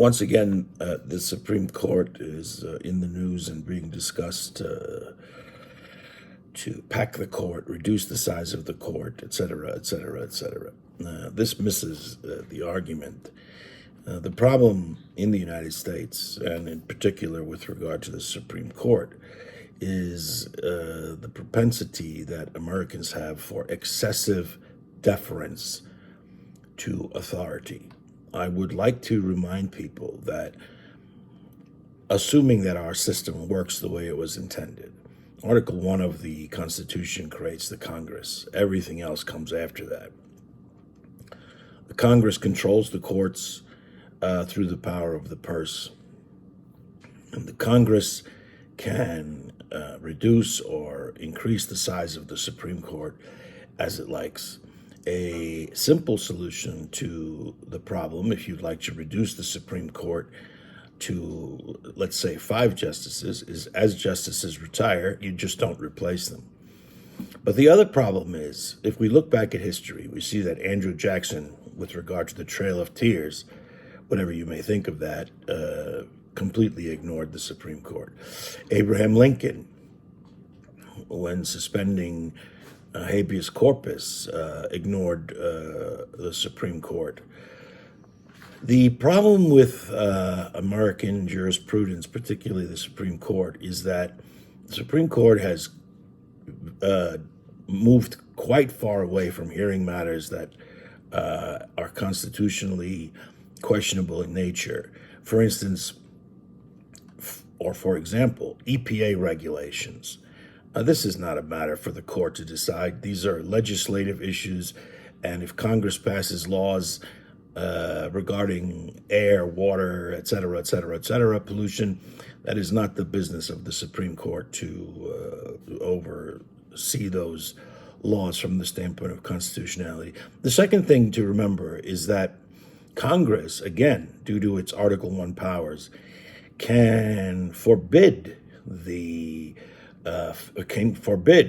Once again, the Supreme Court is in the news and being discussed to pack the court, reduce the size of the court, et cetera, et cetera, et cetera. This misses the argument. The problem in the United States, and in particular with regard to the Supreme Court, is the propensity that Americans have for excessive deference to authority. I would like to remind people that, assuming that our system works the way it was intended, Article 1 of the Constitution creates the Congress. Everything else comes after that. The Congress controls the courts through the power of the purse. And the Congress can reduce or increase the size of the Supreme Court as it likes. A simple solution to the problem, if you'd like to reduce the Supreme Court to, let's say, 5 justices, is as justices retire, you just don't replace them. But the other problem is, if we look back at history, we see that Andrew Jackson, with regard to the Trail of Tears, whatever you may think of that, completely ignored the Supreme Court. Abraham Lincoln, when suspending habeas corpus, ignored the Supreme Court. The problem with American jurisprudence, particularly the Supreme Court, is that the Supreme Court has moved quite far away from hearing matters that are constitutionally questionable in nature. For instance, or for example, EPA regulations. This is not a matter for the court to decide. These are legislative issues, and if Congress passes laws regarding air, water, et cetera, pollution, that is not the business of the Supreme Court to oversee those laws from the standpoint of constitutionality. The second thing to remember is that Congress, again, due to its Article 1 powers, can forbid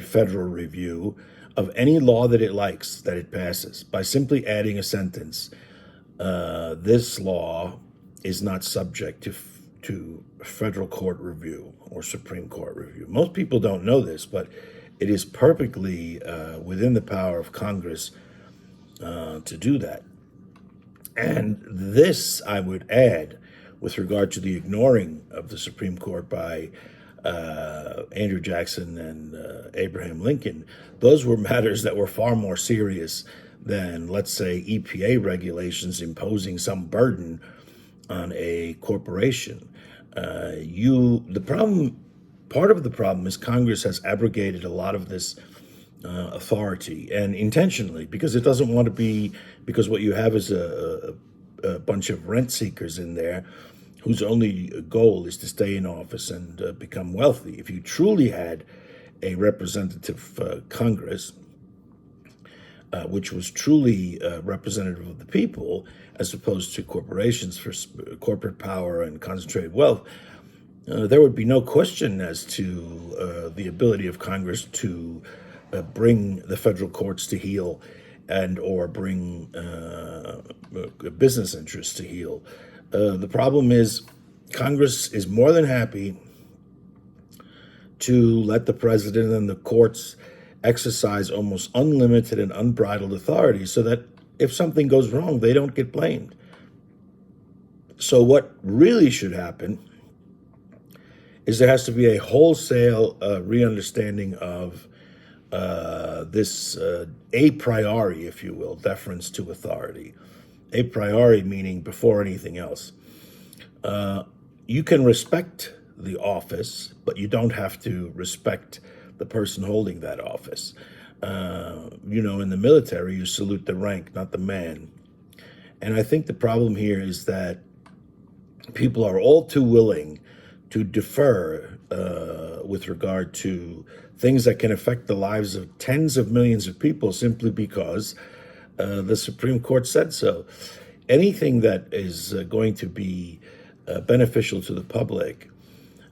federal review of any law that it likes, that it passes, by simply adding a sentence. This law is not subject to federal court review or Supreme Court review. Most people don't know this, but it is perfectly within the power of Congress to do that. And this, I would add, with regard to the ignoring of the Supreme Court by Andrew Jackson and Abraham Lincoln, those were matters that were far more serious than, let's say, EPA regulations imposing some burden on a corporation. Part of the problem is Congress has abrogated a lot of this authority, and intentionally, because it doesn't want to be, because what you have is a bunch of rent seekers in there whose only goal is to stay in office and become wealthy. If you truly had a representative Congress, which was truly representative of the people, as opposed to corporations for corporate power and concentrated wealth, there would be no question as to the ability of Congress to bring the federal courts to heel and or bring business interests to heel. The problem is Congress is more than happy to let the president and the courts exercise almost unlimited and unbridled authority so that if something goes wrong, they don't get blamed. So what really should happen is there has to be a wholesale re-understanding of this a priori, if you will, deference to authority. A priori meaning before anything else. You can respect the office, but you don't have to respect the person holding that office. In the military, you salute the rank, not the man. And I think the problem here is that people are all too willing to defer with regard to things that can affect the lives of tens of millions of people simply because the Supreme Court said so. Anything that is going to be beneficial to the public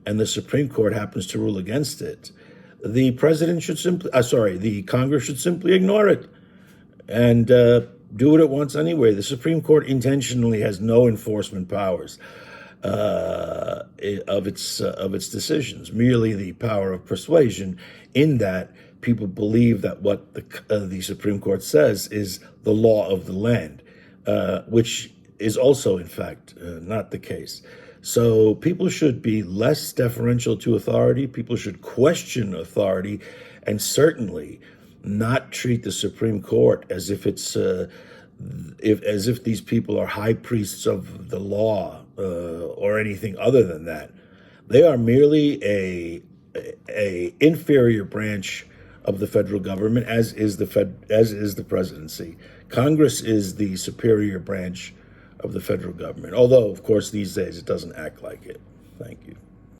and the Supreme Court happens to rule against it, the Congress should simply ignore it. And do it at once anyway. The Supreme Court intentionally has no enforcement powers of its decisions, merely the power of persuasion, in that people believe that what the Supreme Court says is the law of the land, which is also, in fact, not the case. So people should be less deferential to authority. People should question authority, and certainly not treat the Supreme Court as if it's as if these people are high priests of the law or anything other than that. They are merely a inferior branch of the federal government, as is the presidency. Congress is the superior branch of the federal government. Although, of course, these days it doesn't act like it. Thank you.